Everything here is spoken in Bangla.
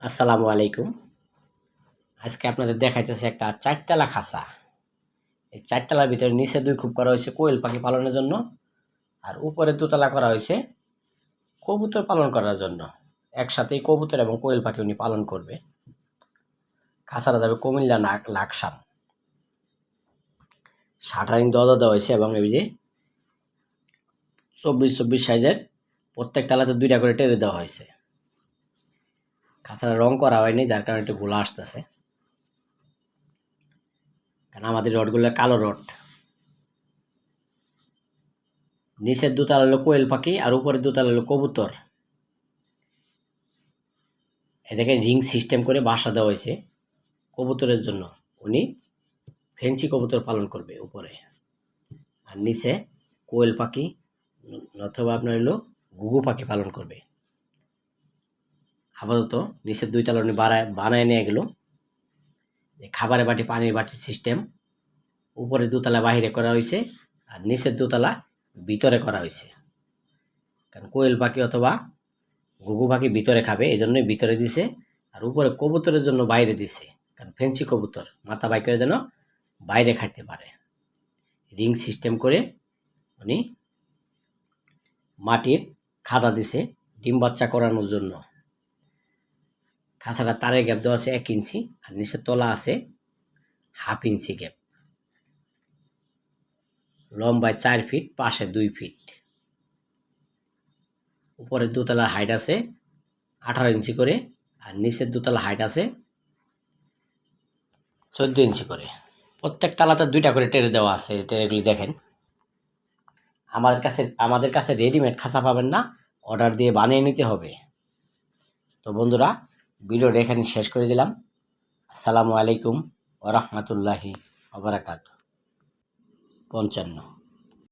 আসসালামু আলাইকুম। আজকে আপনাদের দেখাইতেছে একটা চারতলা খাঁচা। এই চারতলার ভিতরে নিচে ২ খুপ করা হয়েছে কোয়েল পাখি পালনের জন্য, আর উপরে দোতলা করা হয়েছে কবুতর পালন করার জন্য। একসাথেই কবুতর এবং কোয়েল পাখি উনি পালন করবে। খাঁচাটা যাবে কুমিল্লা লাকসাম। শাটারিং দরজা দেওয়া হয়েছে এবং এই যে ২৪-২৪ সাইজের প্রত্যেক তালাতে ২টা করে টেরে দেওয়া হয়েছে। খাঁচাটা রং করা হয়নি, যার কারণে একটু গোলা আসতেছে, কারণ আমাদের রডগুলো কালো রড। নিচের দোতলা হলো কোয়েল পাখি আর উপরের দোতলা হলো কবুতর। এটাকে রিং সিস্টেম করে বাসা দেওয়া হয়েছে কবুতরের জন্য। উনি ফেন্সি কবুতর পালন করবে উপরে, আর নিচে কোয়েল পাখি অথবা আপনার হলো ঘুঘু পাখি পালন করবে। আপাতত নিচের ২ তলা উনি বানায় নিয়ে গেল। খাবারের বাটি, পানির বাটির সিস্টেম উপরে দোতলা বাহিরে করা হয়েছে, আর নিচের দোতলা ভিতরে করা হয়েছে। কারণ কোয়েল পাখি অথবা ঘুঘু পাখি ভিতরে খাবে, এই জন্যই ভিতরে দিছে। আর উপরে কবুতরের জন্য বাইরে দিছে, কারণ ফেন্সি কবুতর মাথা বাই করে যেন বাইরে খাইতে পারে। রিং সিস্টেম করে উনি মাটির খাদা দিছে ডিম বাচ্চা করানোর জন্য। খাঁচাটা তারের গ্যাপ দেওয়া আছে ১ ইঞ্চি, আর নিচের তলা আছে 1/2 ইঞ্চি গ্যাপ। লম্বায় ৪ ফিট, পাশে ২ ফিট। উপরের দোতলার হাইট আছে ১৮ ইঞ্চি করে, আর নিচের দোতলা হাইট আছে ১৪ ইঞ্চি করে। প্রত্যেক তালাতে ২টা করে টেরে দেওয়া আছে। টেরেগুলি দেখেন। আমাদের কাছে রেডিমেড খাঁচা পাবেন না, অর্ডার দিয়ে বানিয়ে নিতে হবে। তো বন্ধুরা, ভিডিওটা এখানে শেষ করে দিলাম। আসসালামু আলাইকুম ওয়া রাহমাতুল্লাহি ওয়া বারাকাতুহু। ৫৫